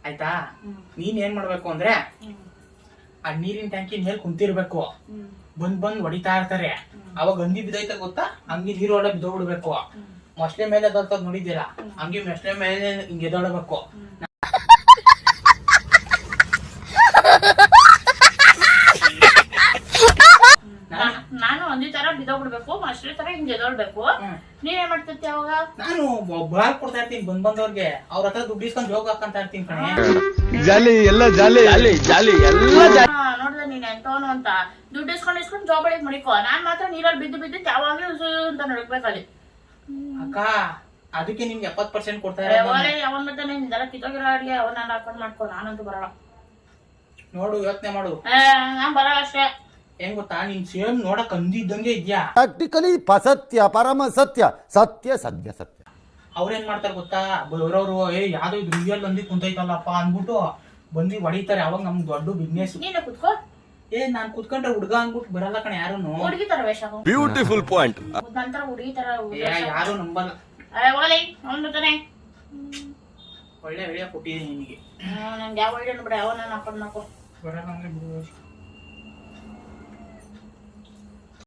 ಆಯ್ತಾ? ನೀನ್ ಏನ್ ಮಾಡ್ಬೇಕು ಅಂದ್ರೆ ಆ ನೀರಿನ ಟ್ಯಾಂಕಿ ಮೇಲೆ ಕುಂತಿರ್ಬೇಕು. ಬಂದ್ ಹೊಡಿತಾ ಇರ್ತಾರೆ. ಅವಾಗ ಅಂಗಿ ಬಿದ್ದೈತ ಗೊತ್ತಾ? ಅಂಗಿ ನೀರು ಒಳಗೆ ಬಿದ್ದೋಗ್ಬಿಡ್ಬೇಕು. ಮೊಸಳೆ ಮೇಲೆ ಅದರ್ತದ್ ನೋಡಿದ್ದೀರಾ? ಹಂಗೆ ಮೊಸಳೆ ಮೇಲೆ ಹಿಂಗೆ ಎದೊಳಬೇಕು. ನಾನು ಒಂದೇ ತರ ಬಿದ್ದೋಗ್ಬಿಡ್ಬೇಕು, ಮೊಸಳೆ ತರ ಹಿಂಗೆ ಎದೊಳ್ಬೇಕು. ನೀವೇನ್ ಮಾಡ್ತಿರ್ತಿ ಅವಾಗ? ನಾನು ಬಾಳ್ ಕೊಡ್ತಾ ಇರ್ತೀನಿ ಬಂದವ್ರಿಗೆ. ಅವ್ರ ಹತ್ರ ದುಡ್ಡು ಇಸ್ಕೊಂಡ್ ಜೋಗ ಹಾಕಂತ ಇರ್ತೀನಿ ಕಣೆ. ಜಾಲಿ ಎಲ್ಲ ಜಾಲಿ ಜಾಲಿ ಜಾಲಿ ಎಲ್ಲ ನೋಡ್ದೆ ನೀನ್ ಎಂತವನು ಅಂತ. ದುಡ್ಡು ಇಸ್ಕೊಂಡ್ ಜಾಬ್ ಹೊಡಿಕ್ ಮಡಿಕೋ. ನಾನ್ ಮಾತ್ರ ನೀರಲ್ಲಿ ಬಿದ್ದು ಯಾವಾಗ್ಲೂ ಅಂತ ನಡಕ್ಬೇಕಲ್ಲಿ. ಅಕ್ಕ ಅದಕ್ಕೆ ನಿಮ್ಗೆ 70% ಕೊಡ್ತಾ ಇದ್ದಾರೆ. ಅವನ್ ಮತ್ತೆ ನಿಂದೆಲ್ಲ ಕಿತ್ತೋಗಿರೋ ಅಡಿಗೆ ಅವನ್ನ ಹಾಕೊಂಡ್ ಮಾಡ್ಕೊ. ನಾನಂತೂ ಬರಲ್ಲ ನೋಡು, ಯೋಚನೆ ಮಾಡು. ನಾನ್ ಬರಲ್ಲ ಅಷ್ಟೇ. ಹೆಂಗ್ ಗೊತ್ತಾ, ನೀನ್ ಸೇಮ್ ನೋಡಕ್ ಅಂದಿದ್ದಂಗೆ ಇದ್ಯಾ. ಪ್ರಾಕ್ಟಿಕಲಿ ಸತ್ಯ ಪರಮ ಸತ್ಯ ಸತ್ಯ ಸತ್ಯ ಸತ್ಯ. ಅವ್ರೇನ್ ಮಾಡ್ತಾರೆ ಗೊತ್ತಾ, ಬರೋರು ಯಾವ್ದೋ ಇದು ರಿಯಲ್ ಅಂದಿ ಕುಂತೈತಲ್ಲಪ್ಪ ಅನ್ಬಿಟ್ಟು ಬಂದಿ ಹೊಡಿತಾರೆ. ಅವಾಗ ನಮ್ಗೆ ದೊಡ್ಡ ಬಿಸ್ನೆಸ್. ನೀನೆ ಕುತ್ಕೋ. ನಾನ್ ಕುತ್ಕೊಂಡ್ರೆ ಹುಡ್ಗ ಅನ್ಬಿಟ್ಟು ಬರಲ್ಲ ಕಣ ಯಾರುನು. ಹುಡುಗಿ ತರ ವೇಷ. Beautiful point. ನಂತರ ಹುಡುಗಿ ತರ ಯಾರು ನಂಬಲ್ಲ. ಒಳ್ಳೆ ಐಡಿಯಾ ಕೊಟ್ಟಿದ್ದೀನಿ ನಿನಗೆ. ನಂಗೆ ಯಾವ ಐಡಿಯಾ ಬಿಡ, ಯಾವ ನಾನು ಹಾಕೊಂಡ್ ನಾಕೋ ಬರಲ್ಲ ಅಂದ್ರೆ ಬಿಡು.